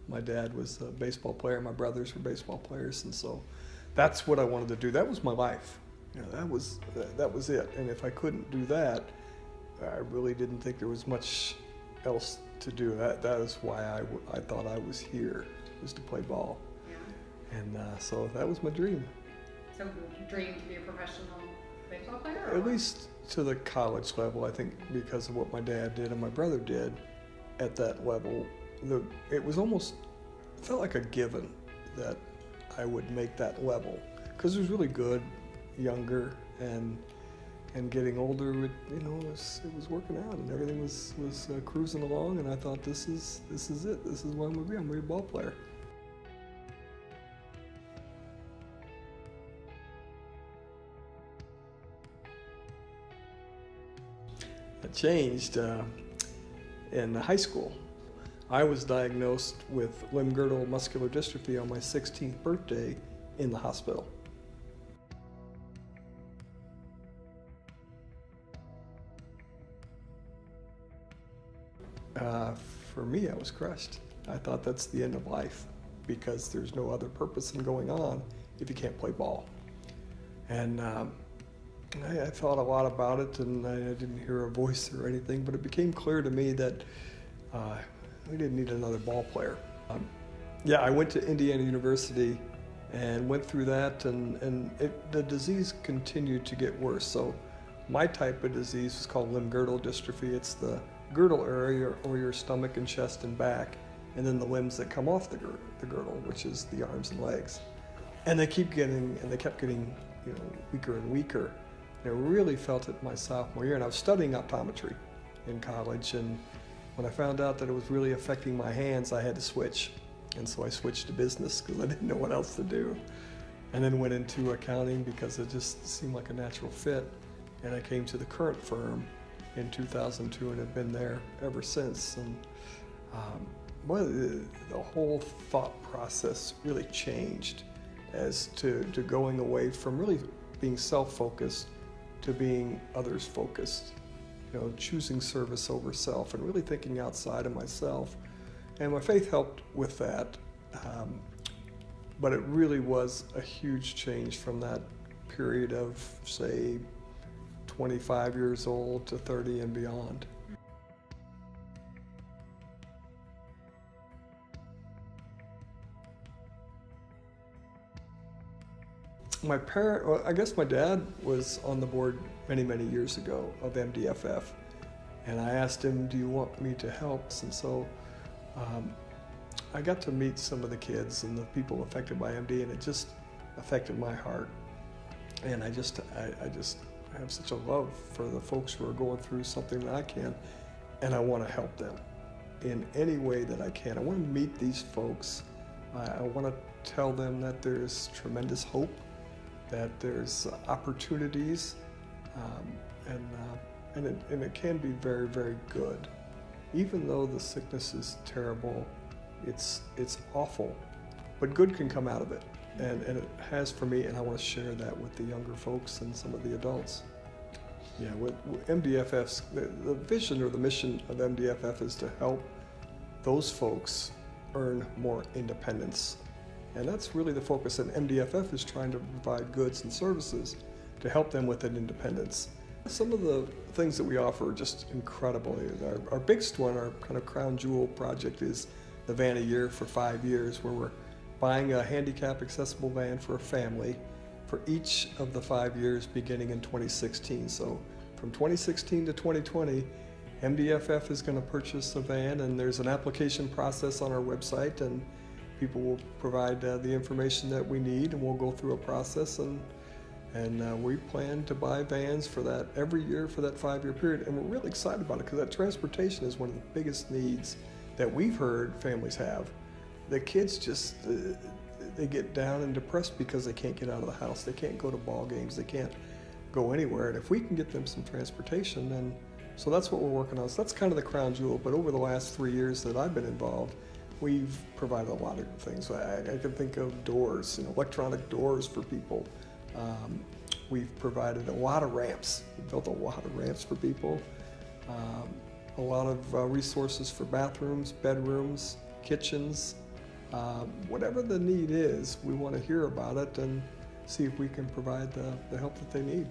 My dad was a baseball player, my brothers were baseball players, and so that's what I wanted to do. That was my life. You know, that was it. And if I couldn't do that, I really didn't think there was much else to do. That is why I thought I was here, was to play ball. Yeah. And so that was my dream. So you dreamed to be a professional baseball player? At least to the college level, I think, because of what my dad did and my brother did at that level. It was almost, felt like a given that I would make that level, because it was really good, younger, and getting older. It was working out, and everything was cruising along. And I thought, this is it. This is what I'm gonna be. I'm gonna be a ball player. It changed in high school. I was diagnosed with limb-girdle muscular dystrophy on my 16th birthday in the hospital. For me, I was crushed. I thought that's the end of life, because there's no other purpose in going on if you can't play ball. And I thought a lot about it, and I didn't hear a voice or anything, but it became clear to me that we didn't need another ball player. Yeah, I went to Indiana University and went through that, and the disease continued to get worse. So my type of disease is called limb-girdle dystrophy. It's the girdle area, or your stomach and chest and back, and then the limbs that come off the girdle, which is the arms and legs. And they kept getting weaker and weaker. And I really felt it my sophomore year, and I was studying optometry in college, and when I found out that it was really affecting my hands, I had to switch. And so I switched to business because I didn't know what else to do. And then went into accounting because it just seemed like a natural fit. And I came to the current firm in 2002 and have been there ever since. And the whole thought process really changed as to going away from really being self-focused to being others-focused. You know, choosing service over self and really thinking outside of myself. And my faith helped with that. But it really was a huge change from that period of, say, 25 years old to 30 and beyond. I guess my dad was on the board many, many years ago of MDFF. And I asked him, do you want me to help? And so I got to meet some of the kids and the people affected by MD, and it just affected my heart. And I have such a love for the folks who are going through something that I can, and I want to help them in any way that I can. I want to meet these folks. I want to tell them that there's tremendous hope, that there's opportunities, and it can be very, very good. Even though the sickness is terrible, it's awful, but good can come out of it, and it has for me, and I want to share that with the younger folks and some of the adults. Yeah, with MDFF's, the vision or the mission of MDFF is to help those folks earn more independence. And that's really the focus, and MDFF is trying to provide goods and services to help them with that independence. Some of the things that we offer are just incredible. Our biggest one, our kind of crown jewel project, is the van a year for 5 years, where we're buying a handicap accessible van for a family for each of the 5 years beginning in 2016. So from 2016 to 2020, MDFF is going to purchase a van, and there's an application process on our website, and people will provide the information that we need, and we'll go through a process, and we plan to buy vans for that every year for that 5-year period. And we're really excited about it, because that transportation is one of the biggest needs that we've heard families have. The kids just, they get down and depressed because they can't get out of the house. They can't go to ball games. They can't go anywhere. And if we can get them some transportation, then, so that's what we're working on. So that's kind of the crown jewel. But over the last 3 years that I've been involved, we've provided a lot of things. I can think of doors, electronic doors for people. We've provided a lot of ramps. We've built a lot of ramps for people. A lot of resources for bathrooms, bedrooms, kitchens, Whatever the need is, we want to hear about it and see if we can provide the help that they need.